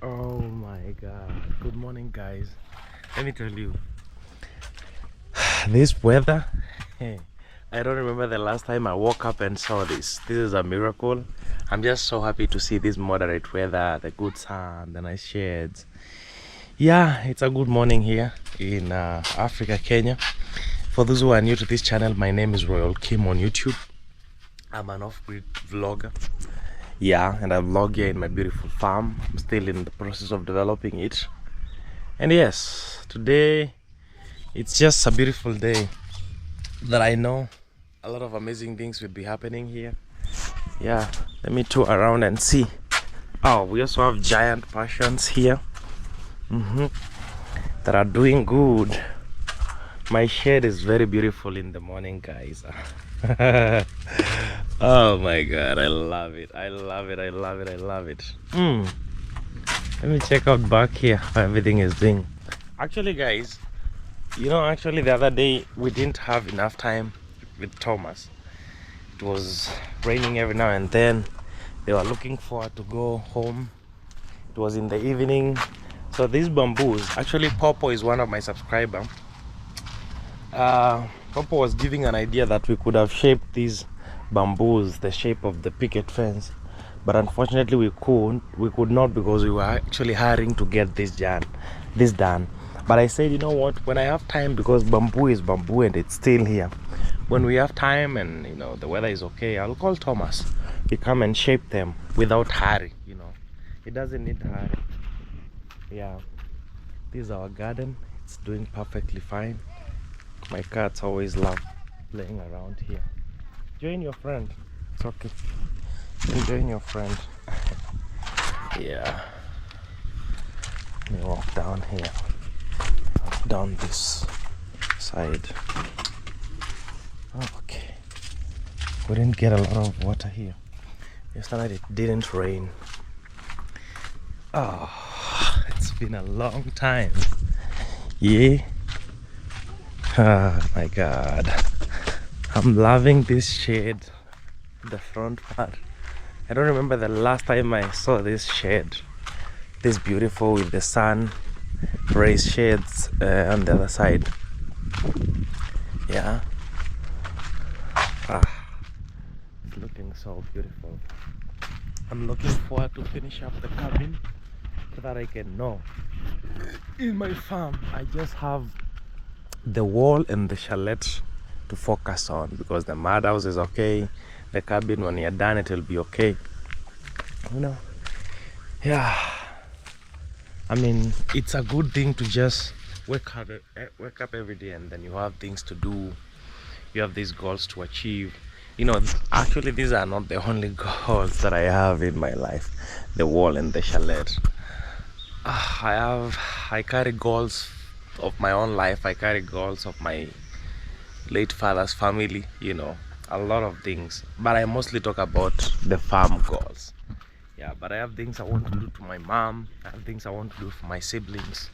Oh my god. Good morning, guys. Let me tell you, this weather, I don't remember the last time I woke up and saw this. This is a miracle. I'm just so happy to see this moderate weather, the good sun, the nice shades. Yeah, it's a good morning here in Africa, Kenya. For those who are new to this channel, my name is Royal Kim on YouTube. I'm an off-grid vlogger. Yeah, and I vlog here in my beautiful farm. I'm still in the process of developing it. And yes, today it's just a beautiful day that I know a lot of amazing things will be happening here. Yeah, let me tour around and see. Oh, we also have giant passions here that are doing good. My shade is very beautiful in the morning, guys. Oh my god, I love it. I love it. I love it. I love it. Let me check out back here how everything is doing. Actually, guys, actually the other day we didn't have enough time with Thomas. It was raining every now and then. They were looking forward to go home. It was in the evening. So these bamboos, actually Popo is one of my subscribers. Popo was giving an idea that we could have shaped these bamboos the shape of the picket fence, but unfortunately we could not, because we were actually hurrying to get this done. But I said, you know what, when I have time, because bamboo is bamboo and it's still here, when we have time and the weather is okay, I'll call Thomas. He come and shape them without hurry. It doesn't need hurry. Yeah, this is our garden. It's doing perfectly fine. My cats always love playing around here. Join your friend. It's okay. Join your friend. Yeah. Let me walk down here. Down this side. Okay. We didn't get a lot of water here. Yesterday it didn't rain. Oh, it's been a long time. Yeah. Oh my god. I'm loving this shade, the front part. I don't remember the last time I saw this shade. This beautiful with the sun rays shades on the other side. Yeah. It's looking so beautiful. I'm looking forward to finish up the cabin so that I can know. In my farm, I just have the wall and the chalet to focus on, because the mud house is okay. The cabin, when you're done, it will be okay. Yeah. I mean, it's a good thing to just wake up every day, and then you have things to do. You have these goals to achieve. Actually, these are not the only goals that I have in my life. The wall and the chalet. I carry goals of my own life. I carry goals of my late father's family, a lot of things, but I mostly talk about the farm goals. Yeah, but I have things I want to do to my mom. I have things I want to do for my siblings,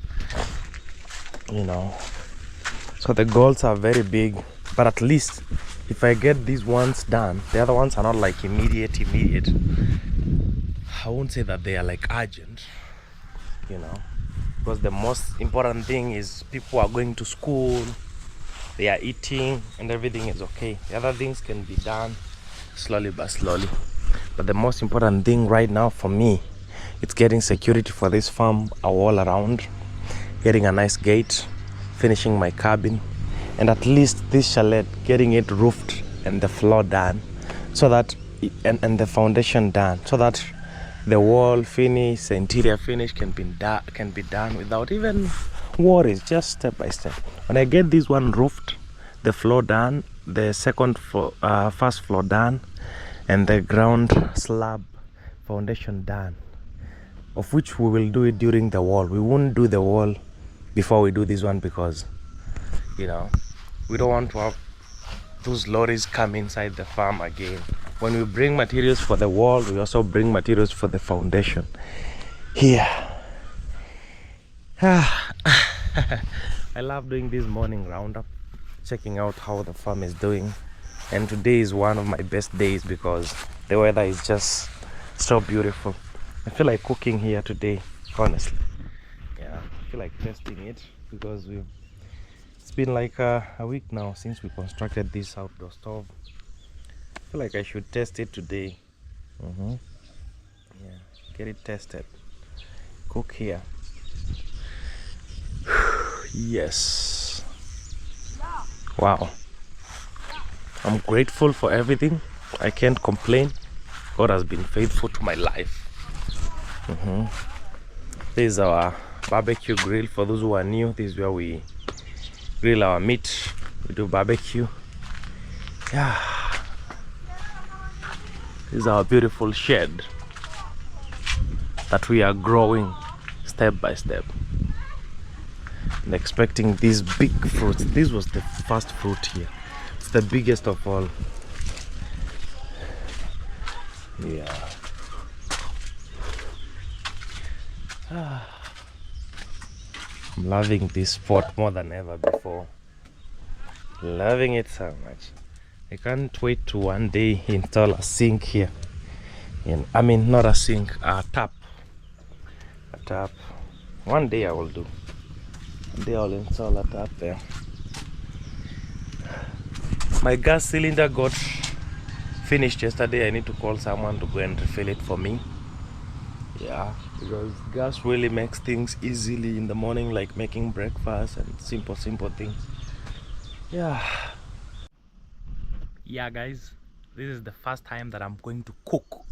so the goals are very big, but at least if I get these ones done, the other ones are not like immediate. I won't say that they are like urgent, because the most important thing is people are going to school, they are eating, and everything is okay. The other things can be done slowly but slowly. But the most important thing right now for me, it's getting security for this farm all around, getting a nice gate, finishing my cabin, and at least this chalet, getting it roofed and the floor done, so that and the foundation done, so that the wall finish, the interior finish can be done without even worries, just step by step. When I get this one roofed, the floor done, the first floor done, and the ground slab foundation done, of which we will do it during the wall. We won't do the wall before we do this one, because we don't want to have those lorries come inside the farm again. When we bring materials for the wall, we also bring materials for the foundation here. I love doing this morning roundup, checking out how the farm is doing. And today is one of my best days because the weather is just so beautiful. I feel like cooking here today. honestly. Yeah, I feel like testing it because it's been like a week now since we constructed this outdoor stove. I feel like I should test it today. Yeah, get it tested. Cook here. Yes. Wow. I'm grateful for everything. I can't complain. God has been faithful to my life. This is our barbecue grill. For those who are new, this is where we grill our meat. We do barbecue. Yeah. This is our beautiful shed that we are growing step by step and expecting these big fruits. This was the first fruit here. It's the biggest of all. Yeah. I'm loving this spot more than ever before. Loving it so much. I can't wait to one day install a sink here. I mean, not a sink, a tap. A tap. One day I will do. One day I'll install a tap there. My gas cylinder got finished yesterday. I need to call someone to go and refill it for me. Yeah, because gas really makes things easily in the morning, like making breakfast and simple things. Yeah, guys, this is the first time that I'm going to cook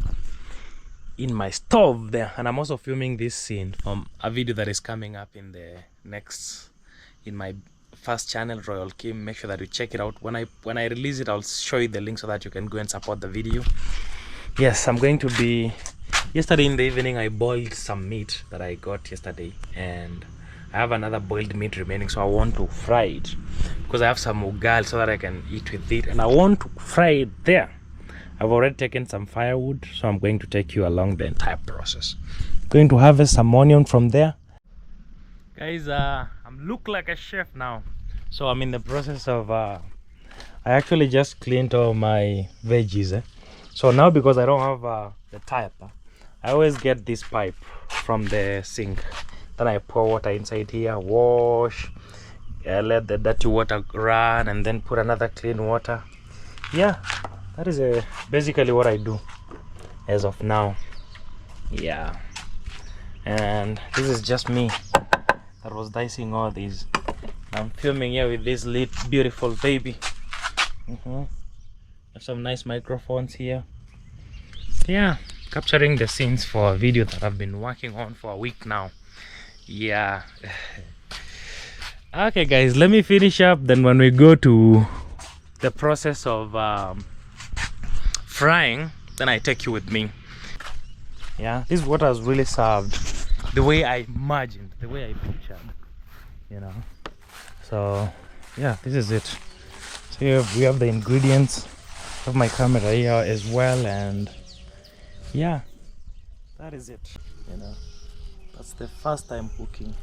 in my stove there, and I'm also filming this scene from a video that is coming up in my first channel, Royal Kim. Make sure that you check it out. When I release it, I'll show you the link so that you can go and support the video. Yes, I'm going to be... Yesterday in the evening I boiled some meat that I got yesterday, and I have another boiled meat remaining, so I want to fry it because I have some ugali so that I can eat with it, and I want to fry it there. I've already taken some firewood, so I'm going to take you along the entire process. Going to harvest some onion from there. Guys, I'm look like a chef now, so I'm in the process of I actually just cleaned all my veggies. So now, because I don't have the type, I always get this pipe from the sink. Then I pour water inside here, wash, let the dirty water run, and then put another clean water. Yeah, that is basically what I do as of now. Yeah, and this is just me that was dicing all these. I'm filming here with this beautiful baby. Have some nice microphones here. Yeah, capturing the scenes for a video that I've been working on for a week now. Yeah. Okay guys, let me finish up, then when we go to the process of frying, then I take you with me. Yeah, this is what has really served the way I imagined, the way I pictured, you know. So yeah, this is it. So here we have the ingredients. I have my camera here as well, and yeah, that is it, you know. That's the first time cooking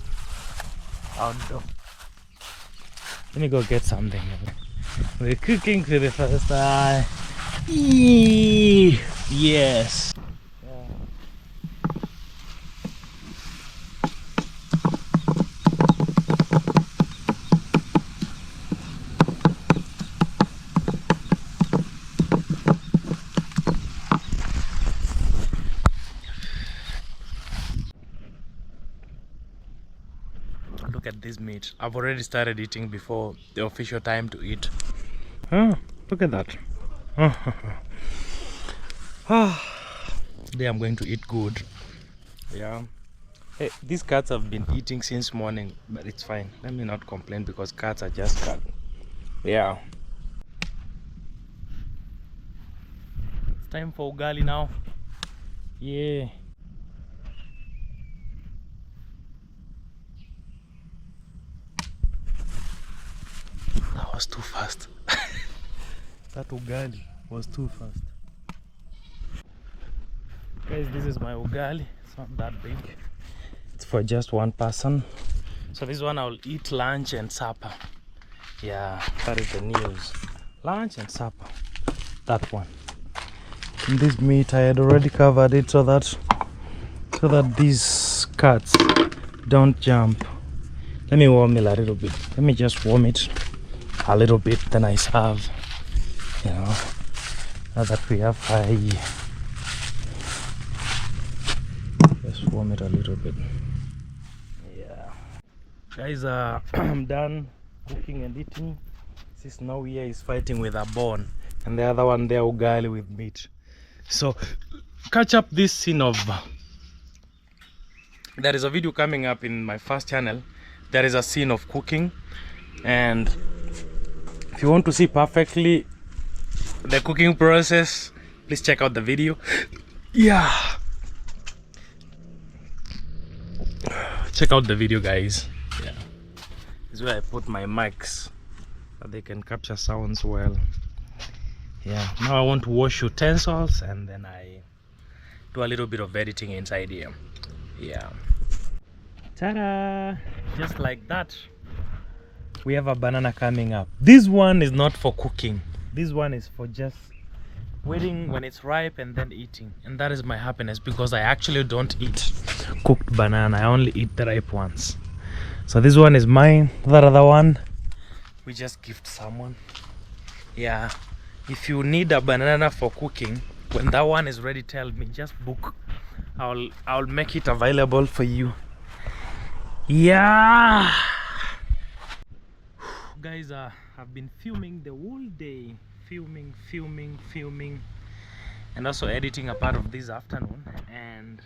outdoor. Let me go get something. We're cooking for the first time. Yes. Look at this meat. I've already started eating before the official time to eat. Look at that. Today I'm going to eat good. Yeah. Hey, these cats have been eating since morning, but it's fine. Let me not complain because cats are just cats. Yeah. It's time for ugali now. Yeah. That was too fast. That ugali was too fast. Guys, this is my ugali. It's not that big. It's for just one person. So this one I'll eat lunch and supper. Yeah, that is the news. Lunch and supper. That one. And this meat I had already covered it so that this cats, don't jump. Let me warm it a little bit. Let me just warm it a little bit, then I serve. You know, now that we have fire, just warm it a little bit. Yeah, guys, I'm done cooking and eating. This now here is fighting with a bone, and the other one there ugali with meat. So catch up this scene of there is a video coming up in my first channel. There is a scene of cooking, and if you want to see perfectly the cooking process, please check out the video. Yeah, check out the video, guys. Yeah, this is where I put my mics so they can capture sounds well. Yeah, now I want to wash utensils and then I do a little bit of editing inside here. Yeah, ta-da! Just like that, we have a banana coming up. This one is not for cooking. This one is for just waiting when it's ripe and then eating. And that is my happiness, because I actually don't eat cooked banana. I only eat the ripe ones. So this one is mine. That other one we just gift someone. Yeah, if you need a banana for cooking, when that one is ready, tell me, just book. I'll make it available for you. Yeah, guys, I've been filming the whole day, filming, and also editing a part of this afternoon, and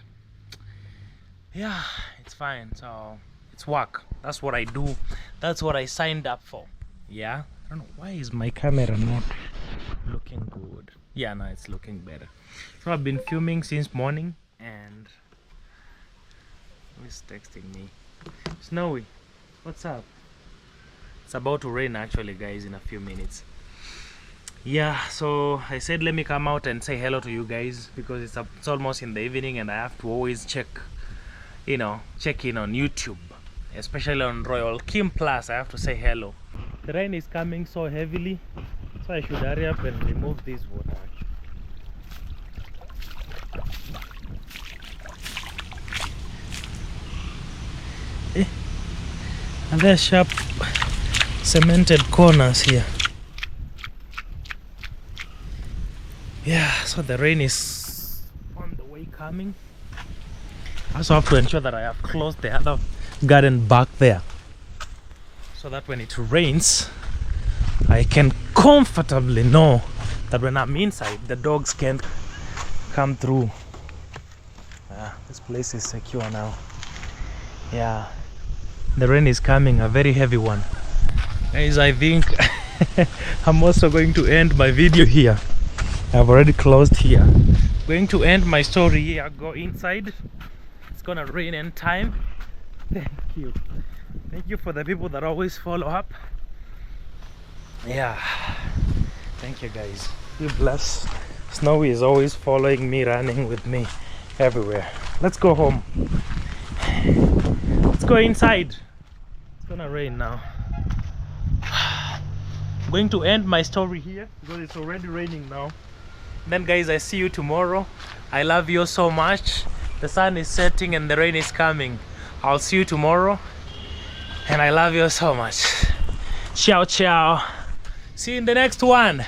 yeah, it's fine. So it's work. That's what I do. That's what I signed up for. Yeah, I don't know why is my camera not looking good. Yeah, no, it's looking better. So I've been filming since morning, and who's texting me? Snowy, what's up? It's about to rain actually, guys, in a few minutes. Yeah, so I said let me come out and say hello to you guys, because it's almost in the evening and I have to always check in on YouTube, especially on Royal Kim Plus. I have to say hello. The rain is coming so heavily, so I should hurry up and remove this water. And there's sharp cemented corners here. Yeah, so the rain is on the way coming. I also have to ensure that I have closed the other garden back there, so that when it rains I can comfortably know that when I'm inside the dogs can't come through. This place is secure now. Yeah, the rain is coming, a very heavy one. Guys, I think I'm also going to end my video here. I've already closed here. Going to end my story here. Go inside. It's gonna rain in time. Thank you for the people that always follow up. Yeah, thank you guys. Be blessed. Snowy is always following me, running with me everywhere. Let's go home. Let's go inside. It's gonna rain now. I'm going to end my story here because it's already raining now. Then guys, I see you tomorrow. I love you so much. The sun is setting and the rain is coming. I'll see you tomorrow, and I love you so much. Ciao ciao. See you in the next one.